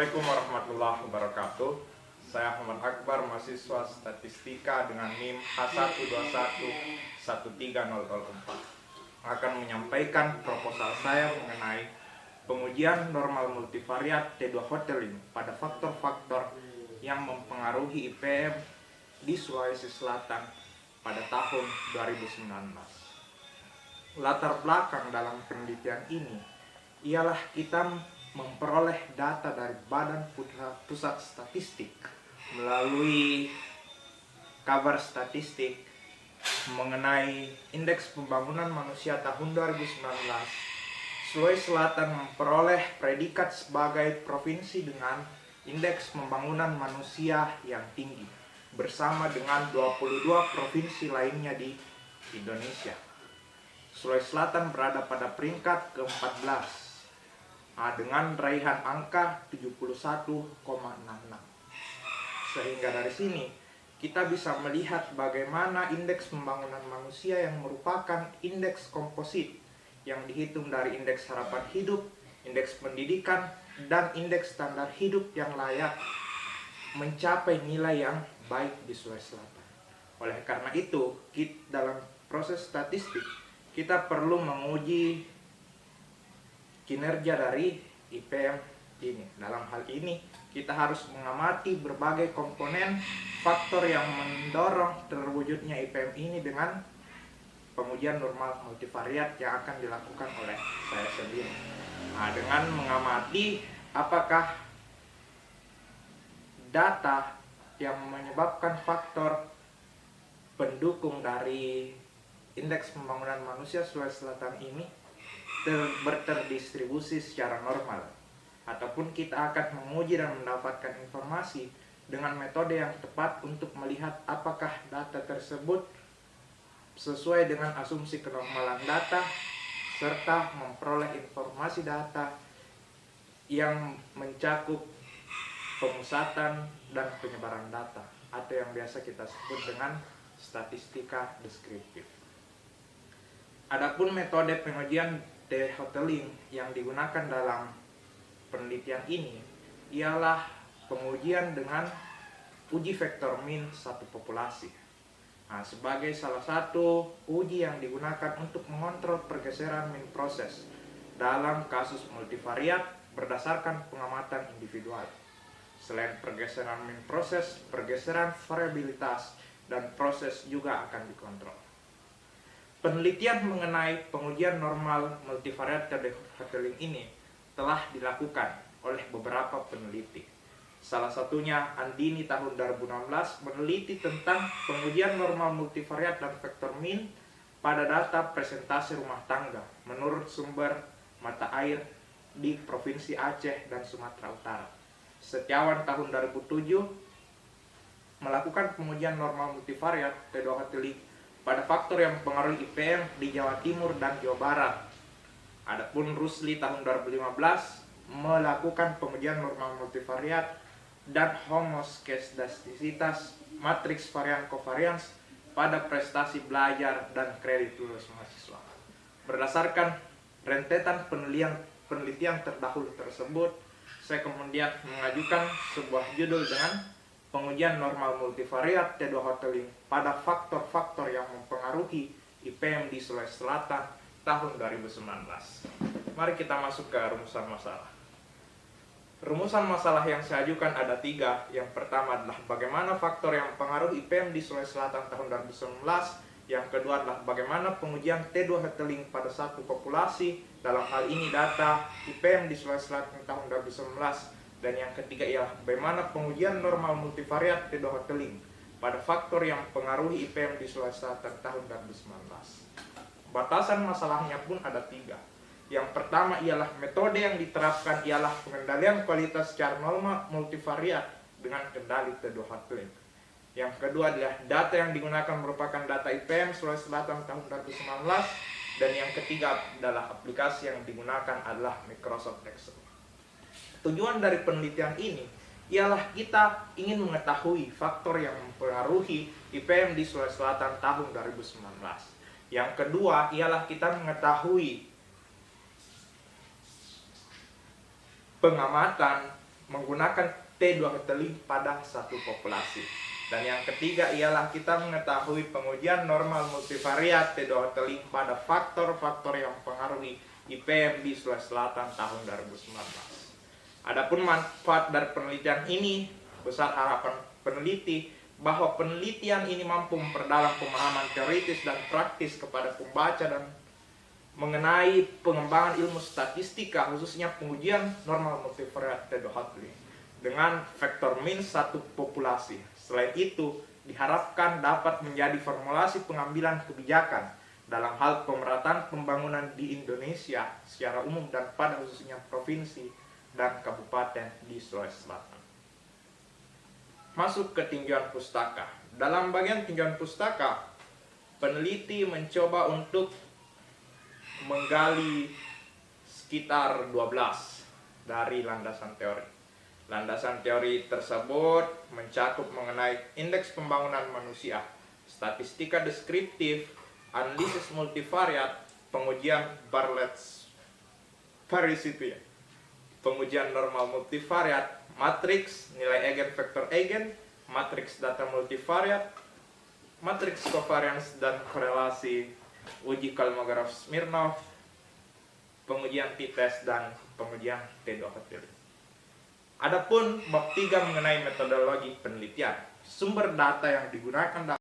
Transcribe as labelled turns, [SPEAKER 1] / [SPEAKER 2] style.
[SPEAKER 1] Assalamualaikum warahmatullahi wabarakatuh. Saya Muhammad Akbar, mahasiswa statistika dengan NIM H121313004, akan menyampaikan proposal saya mengenai pengujian normal multivariat T2 Hotelling pada faktor-faktor yang mempengaruhi IPM di Sulawesi Selatan pada tahun 2019. Latar belakang dalam penelitian ini ialah kita memperoleh data dari Badan Pusat Statistik melalui kabar statistik mengenai indeks pembangunan manusia tahun 2019. Sulawesi Selatan memperoleh predikat sebagai provinsi dengan indeks pembangunan manusia yang tinggi bersama dengan 22 provinsi lainnya di Indonesia. Sulawesi Selatan berada pada peringkat ke-14 dengan raihan angka 71,66. Sehingga dari sini kita bisa melihat bagaimana indeks pembangunan manusia yang merupakan indeks komposit yang dihitung dari indeks harapan hidup, indeks pendidikan, dan indeks standar hidup yang layak mencapai nilai yang baik di Sulawesi Selatan. Oleh karena itu, dalam proses statistik kita perlu menguji kinerja dari IPM ini. Dalam hal ini kita harus mengamati berbagai komponen faktor yang mendorong terwujudnya IPM ini dengan pengujian normal multivariat yang akan dilakukan oleh saya sendiri. Dengan mengamati apakah data yang menyebabkan faktor pendukung dari indeks pembangunan manusia Sulawesi Selatan ini terdistribusi secara normal, ataupun kita akan menguji dan mendapatkan informasi dengan metode yang tepat untuk melihat apakah data tersebut sesuai dengan asumsi kenormalan data serta memperoleh informasi data yang mencakup pemusatan dan penyebaran data atau yang biasa kita sebut dengan statistika deskriptif. Adapun metode pengujian T-Hotelling yang digunakan dalam penelitian ini ialah pengujian dengan uji vektor min satu populasi. Sebagai salah satu uji yang digunakan untuk mengontrol pergeseran min proses dalam kasus multivariat berdasarkan pengamatan individual. Selain pergeseran min proses, pergeseran variabilitas dan proses juga akan dikontrol. Penelitian mengenai pengujian normal multivariat T-Hotelling ini telah dilakukan oleh beberapa peneliti. Salah satunya Andini tahun 2016 meneliti tentang pengujian normal multivariat dan vektor min pada data presentasi rumah tangga menurut sumber mata air di Provinsi Aceh dan Sumatera Utara. Setiawan tahun 2007 melakukan pengujian normal multivariat T2 Hotelling pada faktor yang mempengaruhi IPM di Jawa Timur dan Jawa Barat. Adapun Rusli tahun 2015 melakukan pengujian normal multivariat dan homoskedastisitas matriks varian covariance pada prestasi belajar dan kredit lulus mahasiswa. Berdasarkan rentetan penelitian terdahulu tersebut, saya kemudian mengajukan sebuah judul dengan pengujian normal multivariat T2 Hotelling pada faktor-faktor yang mempengaruhi IPM di Sulawesi Selatan tahun 2019. Mari kita masuk ke rumusan masalah. Rumusan masalah yang saya ajukan ada 3. Yang pertama adalah bagaimana faktor yang mempengaruhi IPM di Sulawesi Selatan tahun 2019. Yang kedua adalah bagaimana pengujian T2 Hotelling pada satu populasi, dalam hal ini data IPM di Sulawesi Selatan tahun 2019. Dan yang ketiga ialah bagaimana pengujian normal multivariat T2 Hotelling pada faktor yang mempengaruhi IPM di Sulawesi Selatan tahun 2019. Batasan masalahnya pun ada 3. Yang pertama ialah metode yang diterapkan ialah pengendalian kualitas secara normal multivariat dengan kendali T2 Hotelling. Yang kedua adalah data yang digunakan merupakan data IPM Sulawesi Selatan tahun 2019. Dan yang ketiga adalah aplikasi yang digunakan adalah Microsoft Excel. Tujuan dari penelitian ini ialah kita ingin mengetahui faktor yang mempengaruhi IPM di Sulawesi Selatan tahun 2019. Yang kedua ialah kita mengetahui pengamatan menggunakan T2 pada satu populasi. Dan yang ketiga ialah kita mengetahui pengujian normal multivariat T2 pada faktor-faktor yang mempengaruhi IPM di Sulawesi Selatan tahun 2019. Adapun manfaat dari penelitian ini, besar harapan peneliti bahwa penelitian ini mampu memperdalam pemahaman teoritis dan praktis kepada pembaca dan mengenai pengembangan ilmu statistika, khususnya pengujian normal multivariat T2 dengan vektor min satu populasi. Selain itu, diharapkan dapat menjadi formulasi pengambilan kebijakan dalam hal pemerataan pembangunan di Indonesia secara umum dan pada khususnya provinsi dan kabupaten di Sulawesi Selatan. Masuk ke tinjauan pustaka. Dalam bagian tinjauan pustaka, peneliti mencoba untuk menggali sekitar 12 dari landasan teori. Landasan teori tersebut mencakup mengenai indeks pembangunan manusia, statistika deskriptif, analisis multivariat, pengujian Bartlett-Paris itu ya, pengujian normal multivariat, matriks nilai eigen vektor eigen, matriks data multivariat, matriks covariance dan korelasi, uji Kolmogorov-Smirnov, pengujian t-test dan pengujian T2. Adapun bab 3 mengenai metodologi penelitian, sumber data yang digunakan dalam